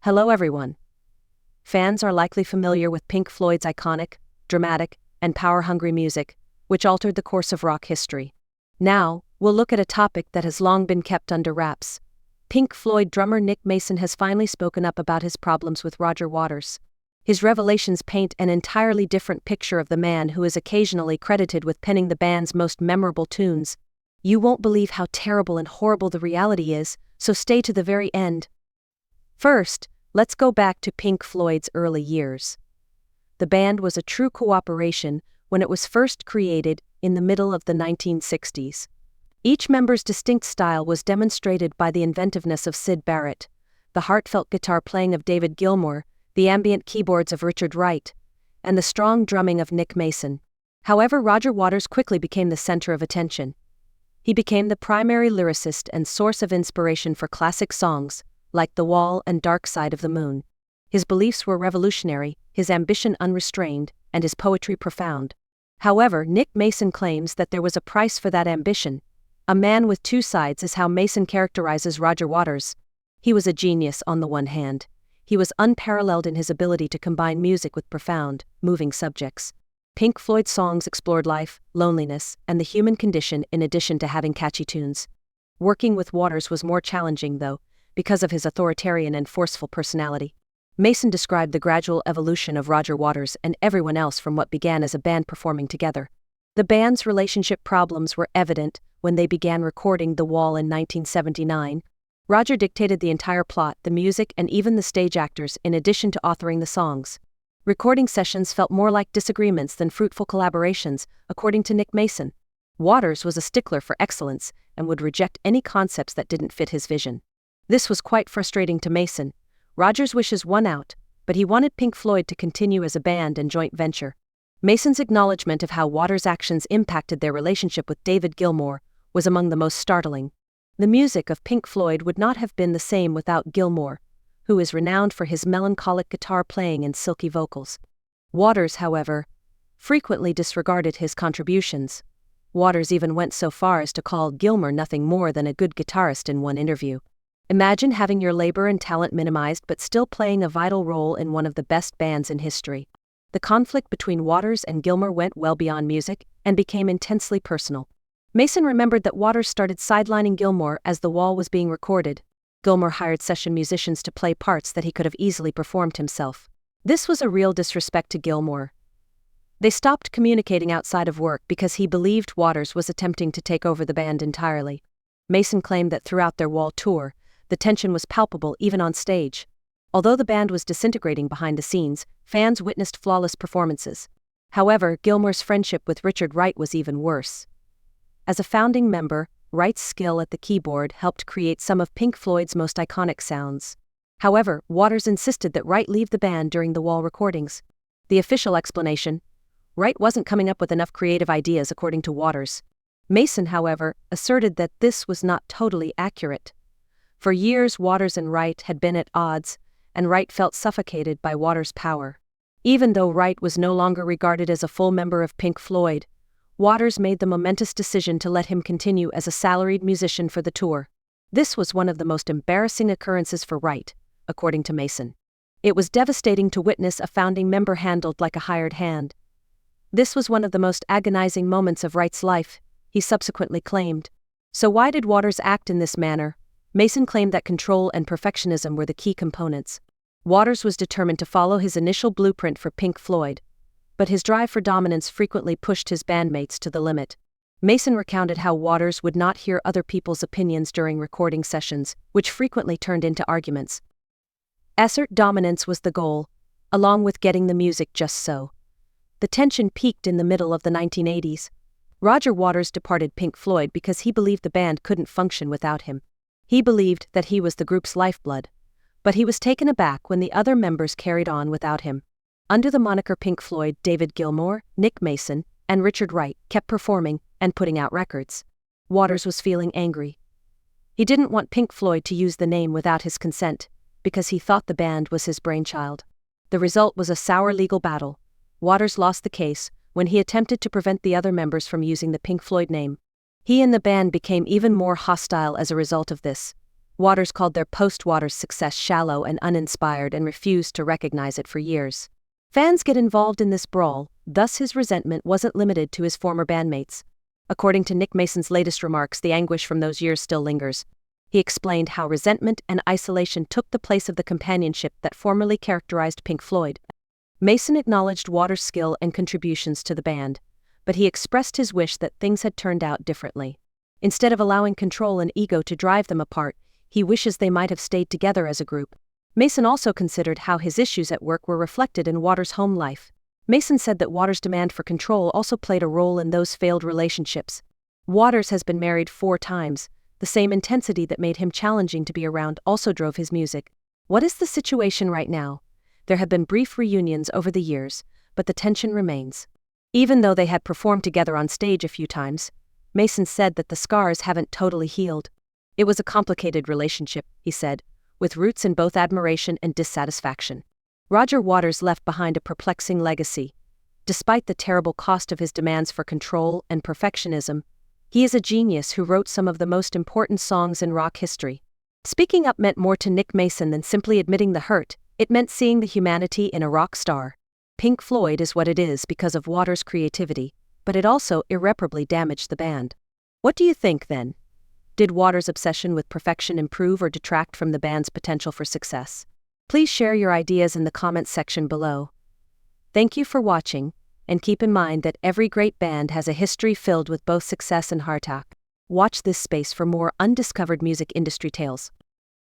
Hello everyone. Fans are likely familiar with Pink Floyd's iconic, dramatic, and power-hungry music, which altered the course of rock history. Now, we'll look at a topic that has long been kept under wraps. Pink Floyd drummer Nick Mason has finally spoken up about his problems with Roger Waters. His revelations paint an entirely different picture of the man who is occasionally credited with penning the band's most memorable tunes. You won't believe how terrible and horrible the reality is, so stay to the very end. First, let's go back to Pink Floyd's early years. The band was a true cooperation when it was first created in the middle of the 1960s. Each member's distinct style was demonstrated by the inventiveness of Syd Barrett, the heartfelt guitar playing of David Gilmour, the ambient keyboards of Richard Wright, and the strong drumming of Nick Mason. However, Roger Waters quickly became the center of attention. He became the primary lyricist and source of inspiration for classic songs, like The Wall and Dark Side of the Moon. His beliefs were revolutionary, his ambition unrestrained, and his poetry profound. However, Nick Mason claims that there was a price for that ambition. A man with two sides is how Mason characterizes Roger Waters. He was a genius on the one hand. He was unparalleled in his ability to combine music with profound, moving subjects. Pink Floyd's songs explored life, loneliness, and the human condition in addition to having catchy tunes. Working with Waters was more challenging, though, because of his authoritarian and forceful personality. Mason described the gradual evolution of Roger Waters and everyone else from what began as a band performing together. The band's relationship problems were evident when they began recording The Wall in 1979. Roger dictated the entire plot, the music, and even the stage actors, in addition to authoring the songs. Recording sessions felt more like disagreements than fruitful collaborations, according to Nick Mason. Waters was a stickler for excellence and would reject any concepts that didn't fit his vision. This was quite frustrating to Mason. Roger's wishes won out, but he wanted Pink Floyd to continue as a band and joint venture. Mason's acknowledgement of how Waters' actions impacted their relationship with David Gilmour was among the most startling. The music of Pink Floyd would not have been the same without Gilmour, who is renowned for his melancholic guitar playing and silky vocals. Waters, however, frequently disregarded his contributions. Waters even went so far as to call Gilmour nothing more than a good guitarist in one interview. Imagine having your labor and talent minimized but still playing a vital role in one of the best bands in history. The conflict between Waters and Gilmour went well beyond music and became intensely personal. Mason remembered that Waters started sidelining Gilmour as The Wall was being recorded. Gilmour hired session musicians to play parts that he could have easily performed himself. This was a real disrespect to Gilmour. They stopped communicating outside of work because he believed Waters was attempting to take over the band entirely. Mason claimed that throughout their Wall tour, the tension was palpable even on stage. Although the band was disintegrating behind the scenes, fans witnessed flawless performances. However, Gilmour's friendship with Richard Wright was even worse. As a founding member, Wright's skill at the keyboard helped create some of Pink Floyd's most iconic sounds. However, Waters insisted that Wright leave the band during the Wall recordings. The official explanation: Wright wasn't coming up with enough creative ideas, according to Waters. Mason, however, asserted that this was not totally accurate. For years, Waters and Wright had been at odds, and Wright felt suffocated by Waters' power. Even though Wright was no longer regarded as a full member of Pink Floyd, Waters made the momentous decision to let him continue as a salaried musician for the tour. This was one of the most embarrassing occurrences for Wright, according to Mason. It was devastating to witness a founding member handled like a hired hand. This was one of the most agonizing moments of Wright's life, he subsequently claimed. So why did Waters act in this manner? Mason claimed that control and perfectionism were the key components. Waters was determined to follow his initial blueprint for Pink Floyd, but his drive for dominance frequently pushed his bandmates to the limit. Mason recounted how Waters would not hear other people's opinions during recording sessions, which frequently turned into arguments. Assert dominance was the goal, along with getting the music just so. The tension peaked in the middle of the 1980s. Roger Waters departed Pink Floyd because he believed the band couldn't function without him. He believed that he was the group's lifeblood, but he was taken aback when the other members carried on without him. Under the moniker Pink Floyd, David Gilmour, Nick Mason, and Richard Wright kept performing and putting out records. Waters was feeling angry. He didn't want Pink Floyd to use the name without his consent, because he thought the band was his brainchild. The result was a sour legal battle. Waters lost the case when he attempted to prevent the other members from using the Pink Floyd name. He and the band became even more hostile as a result of this. Waters called their post-Waters success shallow and uninspired and refused to recognize it for years. Fans get involved in this brawl, thus his resentment wasn't limited to his former bandmates. According to Nick Mason's latest remarks, the anguish from those years still lingers. He explained how resentment and isolation took the place of the companionship that formerly characterized Pink Floyd. Mason acknowledged Waters' skill and contributions to the band, but he expressed his wish that things had turned out differently. Instead of allowing control and ego to drive them apart, he wishes they might have stayed together as a group. Mason also considered how his issues at work were reflected in Waters' home life. Mason said that Waters' demand for control also played a role in those failed relationships. Waters has been married 4 times. The same intensity that made him challenging to be around also drove his music. What is the situation right now? There have been brief reunions over the years, but the tension remains. Even though they had performed together on stage a few times, Mason said that the scars haven't totally healed. It was a complicated relationship, he said, with roots in both admiration and dissatisfaction. Roger Waters left behind a perplexing legacy. Despite the terrible cost of his demands for control and perfectionism, he is a genius who wrote some of the most important songs in rock history. Speaking up meant more to Nick Mason than simply admitting the hurt. It meant seeing the humanity in a rock star. Pink Floyd is what it is because of Waters' creativity, but it also irreparably damaged the band. What do you think, then? Did Waters' obsession with perfection improve or detract from the band's potential for success? Please share your ideas in the comments section below. Thank you for watching, and keep in mind that every great band has a history filled with both success and heartache. Watch this space for more undiscovered music industry tales.